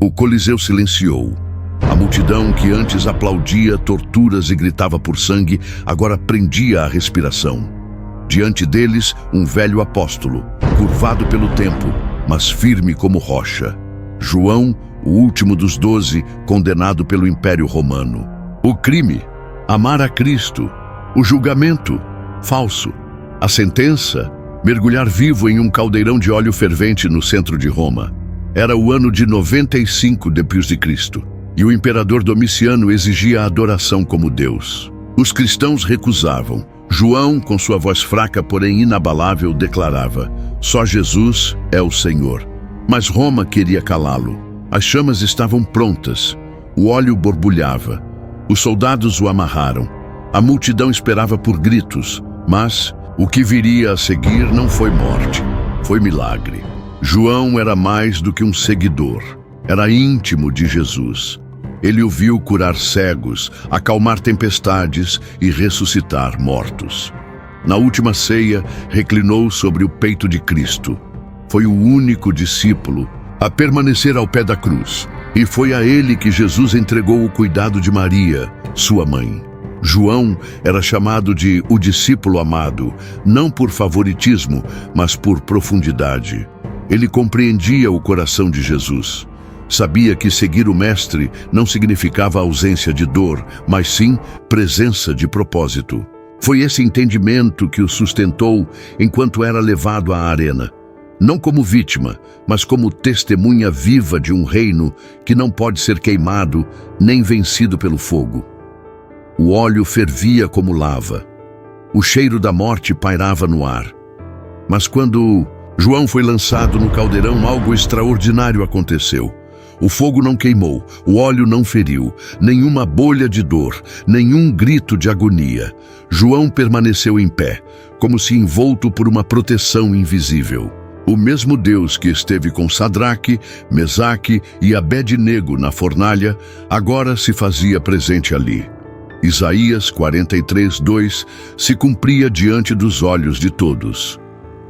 O Coliseu silenciou. A multidão que antes aplaudia torturas e gritava por sangue, agora prendia a respiração. Diante deles, um velho apóstolo, curvado pelo tempo, mas firme como rocha. João, o último dos 12, condenado pelo Império Romano. O crime, amar a Cristo. O julgamento, falso. A sentença, mergulhar vivo em um caldeirão de óleo fervente no centro de Roma. Era o ano de 95 d.C., e o imperador Domiciano exigia a adoração como Deus. Os cristãos recusavam. João, com sua voz fraca, porém inabalável, declarava: só Jesus é o Senhor. Mas Roma queria calá-lo. As chamas estavam prontas. O óleo borbulhava. Os soldados o amarraram. A multidão esperava por gritos, mas o que viria a seguir não foi morte, foi milagre. João era mais do que um seguidor. Era íntimo de Jesus. Ele o viu curar cegos, acalmar tempestades e ressuscitar mortos. Na última ceia, reclinou sobre o peito de Cristo. Foi o único discípulo a permanecer ao pé da cruz. E foi a ele que Jesus entregou o cuidado de Maria, sua mãe. João era chamado de o discípulo amado, não por favoritismo, mas por profundidade. Ele compreendia o coração de Jesus. Sabia que seguir o Mestre não significava ausência de dor, mas sim presença de propósito. Foi esse entendimento que o sustentou enquanto era levado à arena. Não como vítima, mas como testemunha viva de um reino que não pode ser queimado nem vencido pelo fogo. O óleo fervia como lava. O cheiro da morte pairava no ar. Mas quando João foi lançado no caldeirão, algo extraordinário aconteceu. O fogo não queimou, o óleo não feriu, nenhuma bolha de dor, nenhum grito de agonia. João permaneceu em pé, como se envolto por uma proteção invisível. O mesmo Deus que esteve com Sadraque, Mesaque e Abed-nego na fornalha, agora se fazia presente ali. Isaías 43:2 se cumpria diante dos olhos de todos.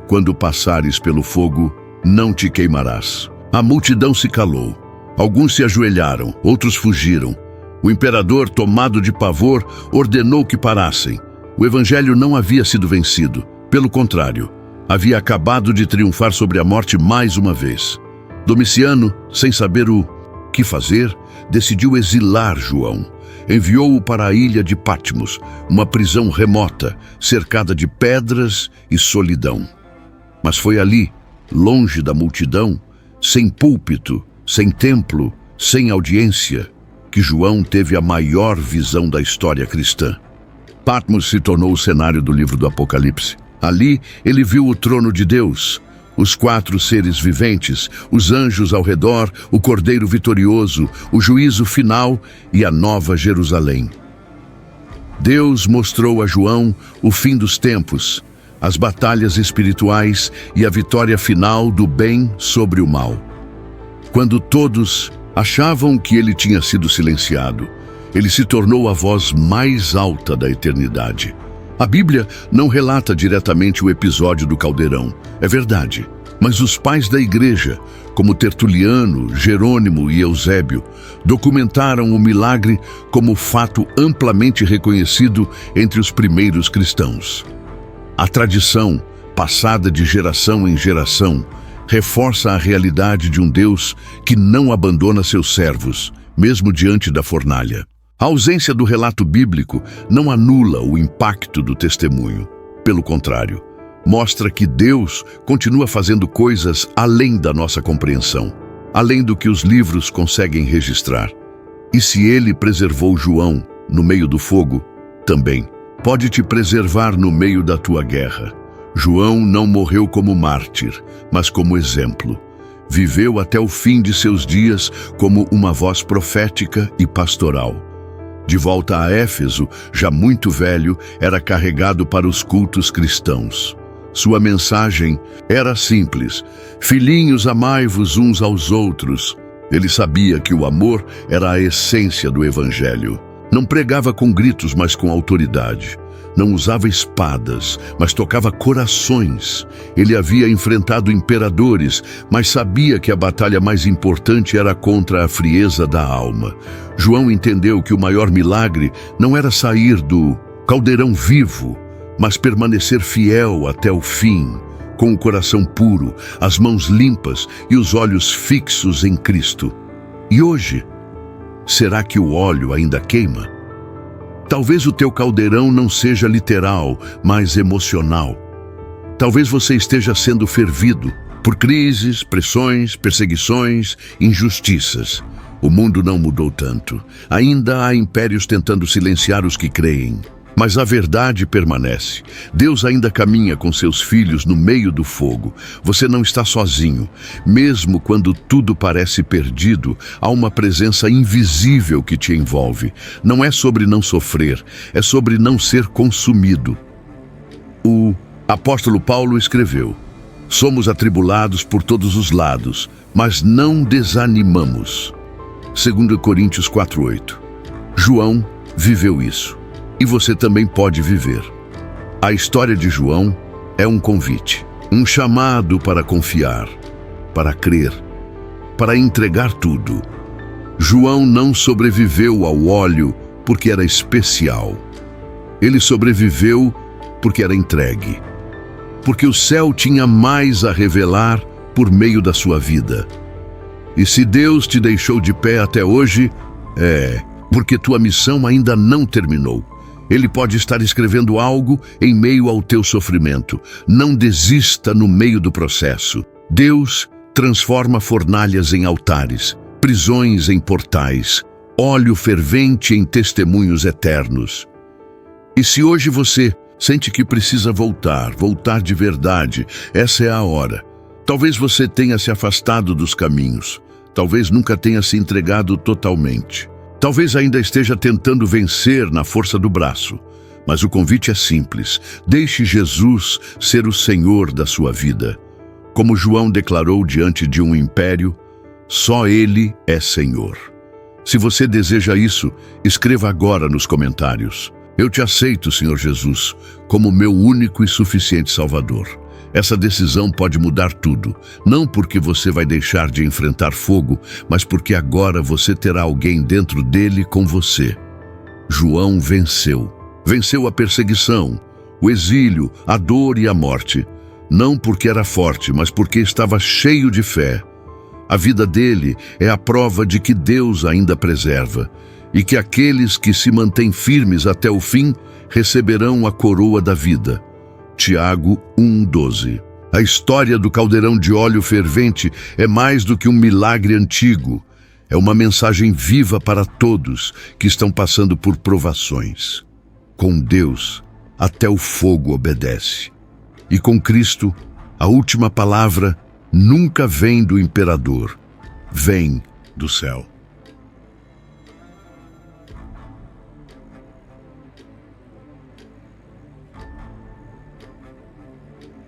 Quando passares pelo fogo, não te queimarás. A multidão se calou. Alguns se ajoelharam, outros fugiram. O imperador, tomado de pavor, ordenou que parassem. O evangelho não havia sido vencido. Pelo contrário, havia acabado de triunfar sobre a morte mais uma vez. Domiciano, sem saber o que fazer, decidiu exilar João. Enviou-o para a ilha de Patmos, uma prisão remota, cercada de pedras e solidão. Mas foi ali, longe da multidão, sem púlpito, sem templo, sem audiência, que João teve a maior visão da história cristã. Patmos se tornou o cenário do livro do Apocalipse. Ali, ele viu o trono de Deus, os 4 seres viventes, os anjos ao redor, o Cordeiro vitorioso, o juízo final e a nova Jerusalém. Deus mostrou a João o fim dos tempos, as batalhas espirituais e a vitória final do bem sobre o mal. Quando todos achavam que ele tinha sido silenciado, ele se tornou a voz mais alta da eternidade. A Bíblia não relata diretamente o episódio do caldeirão, é verdade, mas os pais da igreja, como Tertuliano, Jerônimo e Eusébio, documentaram o milagre como fato amplamente reconhecido entre os primeiros cristãos. A tradição, passada de geração em geração, reforça a realidade de um Deus que não abandona seus servos, mesmo diante da fornalha. A ausência do relato bíblico não anula o impacto do testemunho. Pelo contrário, mostra que Deus continua fazendo coisas além da nossa compreensão, além do que os livros conseguem registrar. E se ele preservou João no meio do fogo, também pode te preservar no meio da tua guerra. João não morreu como mártir, mas como exemplo. Viveu até o fim de seus dias como uma voz profética e pastoral. De volta a Éfeso, já muito velho, era carregado para os cultos cristãos. Sua mensagem era simples: filhinhos, amai-vos uns aos outros. Ele sabia que o amor era a essência do evangelho. Não pregava com gritos, mas com autoridade. Não usava espadas, mas tocava corações. Ele havia enfrentado imperadores, mas sabia que a batalha mais importante era contra a frieza da alma. João entendeu que o maior milagre não era sair do caldeirão vivo, mas permanecer fiel até o fim, com o coração puro, as mãos limpas e os olhos fixos em Cristo. E hoje, será que o óleo ainda queima? Talvez o teu caldeirão não seja literal, mas emocional. Talvez você esteja sendo fervido por crises, pressões, perseguições, injustiças. O mundo não mudou tanto. Ainda há impérios tentando silenciar os que creem. Mas a verdade permanece. Deus ainda caminha com seus filhos no meio do fogo. Você não está sozinho. Mesmo quando tudo parece perdido, há uma presença invisível que te envolve. Não é sobre não sofrer, é sobre não ser consumido. O apóstolo Paulo escreveu: somos atribulados por todos os lados, mas não desanimamos. 2 Coríntios 4:8. João viveu isso. E você também pode viver. A história de João é um convite, um chamado para confiar, para crer, para entregar tudo. João não sobreviveu ao óleo porque era especial. Ele sobreviveu porque era entregue. Porque o céu tinha mais a revelar por meio da sua vida. E se Deus te deixou de pé até hoje, é porque tua missão ainda não terminou. Ele pode estar escrevendo algo em meio ao teu sofrimento. Não desista no meio do processo. Deus transforma fornalhas em altares, prisões em portais, óleo fervente em testemunhos eternos. E se hoje você sente que precisa voltar de verdade, essa é a hora. Talvez você tenha se afastado dos caminhos. Talvez nunca tenha se entregado totalmente. Talvez ainda esteja tentando vencer na força do braço, mas o convite é simples. Deixe Jesus ser o Senhor da sua vida. Como João declarou diante de um império, só Ele é Senhor. Se você deseja isso, escreva agora nos comentários: eu te aceito, Senhor Jesus, como meu único e suficiente Salvador. Essa decisão pode mudar tudo, não porque você vai deixar de enfrentar fogo, mas porque agora você terá alguém dentro dele com você. João venceu. Venceu a perseguição, o exílio, a dor e a morte. Não porque era forte, mas porque estava cheio de fé. A vida dele é a prova de que Deus ainda preserva e que aqueles que se mantêm firmes até o fim receberão a coroa da vida. Tiago 1:12. A história do caldeirão de óleo fervente é mais do que um milagre antigo. É uma mensagem viva para todos que estão passando por provações. Com Deus, até o fogo obedece. E com Cristo, a última palavra nunca vem do imperador, vem do céu.